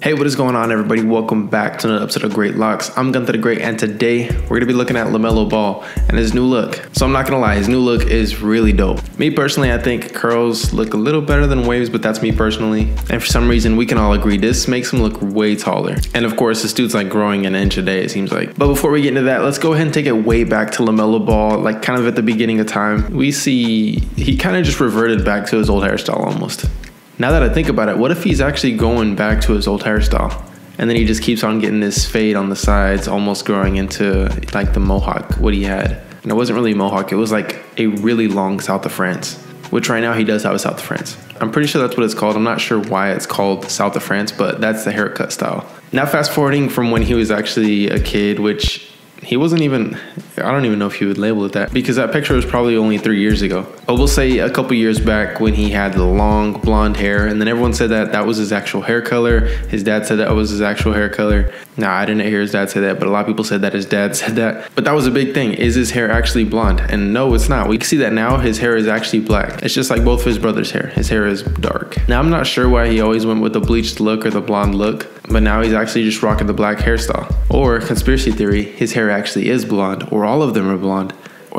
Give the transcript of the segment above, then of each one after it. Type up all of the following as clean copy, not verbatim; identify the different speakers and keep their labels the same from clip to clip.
Speaker 1: Hey, what is going on, everybody? Welcome back to another episode of Great Locks. I'm Gunther the Great, and today we're going to be looking at Lamelo Ball and his new look. So I'm not going to lie, his new look is really dope. Me personally, I think curls look a little better than waves, but that's me personally. And for some reason, we can all agree this makes him look way taller. And of course, this dude's like growing an inch a day, it seems like. But before we get into that, let's go ahead and take it way back to Lamelo Ball, like kind of at the beginning of time. We see he kind of just reverted back to his old hairstyle almost. Now that I think about it, what if he's actually going back to his old hairstyle? And then he just keeps on getting this fade on the sides, almost growing into like the mohawk, what he had. And it wasn't really a mohawk, it was like a really long South of France, which right now he does have a South of France. I'm pretty sure that's what it's called. I'm not sure why it's called South of France, but that's the haircut style. Now fast forwarding from when he was actually a kid, which he wasn't even, I don't even know if he would label it that, because that picture was probably only 3 years ago. But we'll say a couple years back when he had the long blonde hair, and then everyone said that that was his actual hair color. His dad said that was his actual hair color. Nah, I didn't hear his dad say that, but a lot of people said that his dad said that. But that was a big thing. Is his hair actually blonde? And no, it's not. We can see that now his hair is actually black. It's just like both of his brother's hair. His hair is dark. Now I'm not sure why he always went with the bleached look or the blonde look, but now he's actually just rocking the black hairstyle. Or, conspiracy theory, his hair actually is blonde, or all of them are blonde,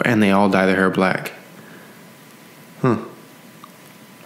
Speaker 1: and they all dye their hair black. I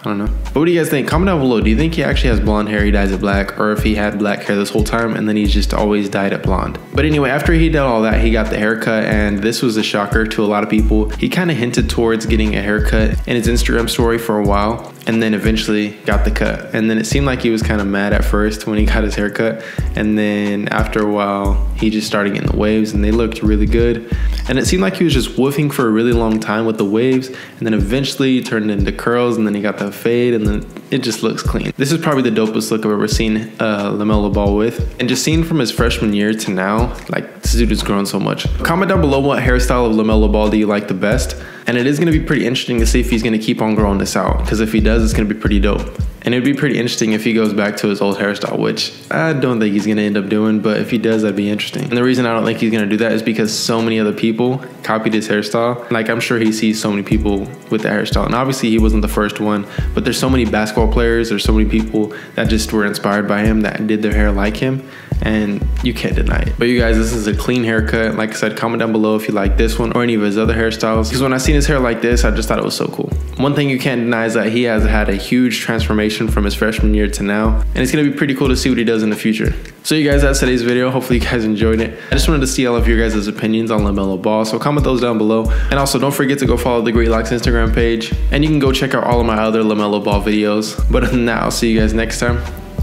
Speaker 1: don't know. But what do you guys think? Comment down below. Do you think he actually has blonde hair, he dyes it black, or if he had black hair this whole time and then he's just always dyed it blonde? But anyway, after he did all that, he got the haircut, and this was a shocker to a lot of people. He kind of hinted towards getting a haircut in his Instagram story for a while, and then eventually got the cut. And then it seemed like he was kind of mad at first when he got his haircut, and then after a while, he just started getting the waves, and they looked really good. And it seemed like he was just woofing for a really long time with the waves, and then eventually turned into curls, and then he got the fade, and then it just looks clean. This is probably the dopest look I've ever seen Lamelo Ball with. And just seeing from his freshman year to now, like, this dude has grown so much. Comment down below what hairstyle of Lamelo Ball do you like the best. And it is going to be pretty interesting to see if he's going to keep on growing this out, because if he does, it's going to be pretty dope. And it'd be pretty interesting if he goes back to his old hairstyle, which I don't think he's going to end up doing, but if he does, that'd be interesting. And the reason I don't think he's going to do that is because so many other people copied his hairstyle. Like, I'm sure he sees so many people with that hairstyle. And obviously he wasn't the first one, but there's so many basketball players, there's so many people that just were inspired by him, that did their hair like him, and you can't deny it. But you guys, this is a clean haircut. Like I said, comment down below if you like this one or any of his other hairstyles, because when I seen his hair like this, I just thought it was so cool. One thing you can't deny is that he has had a huge transformation from his freshman year to now, and it's gonna be pretty cool to see what he does in the future. So you guys, that's today's video. Hopefully you guys enjoyed it. I just wanted to see all of your guys' opinions on Lamelo Ball, so comment those down below. And also don't forget to go follow the Great Locks Instagram page, and you can go check out all of my other Lamelo Ball videos. But other than that, I'll see you guys next time.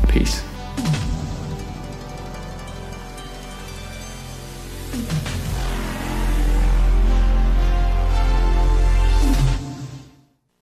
Speaker 1: Peace.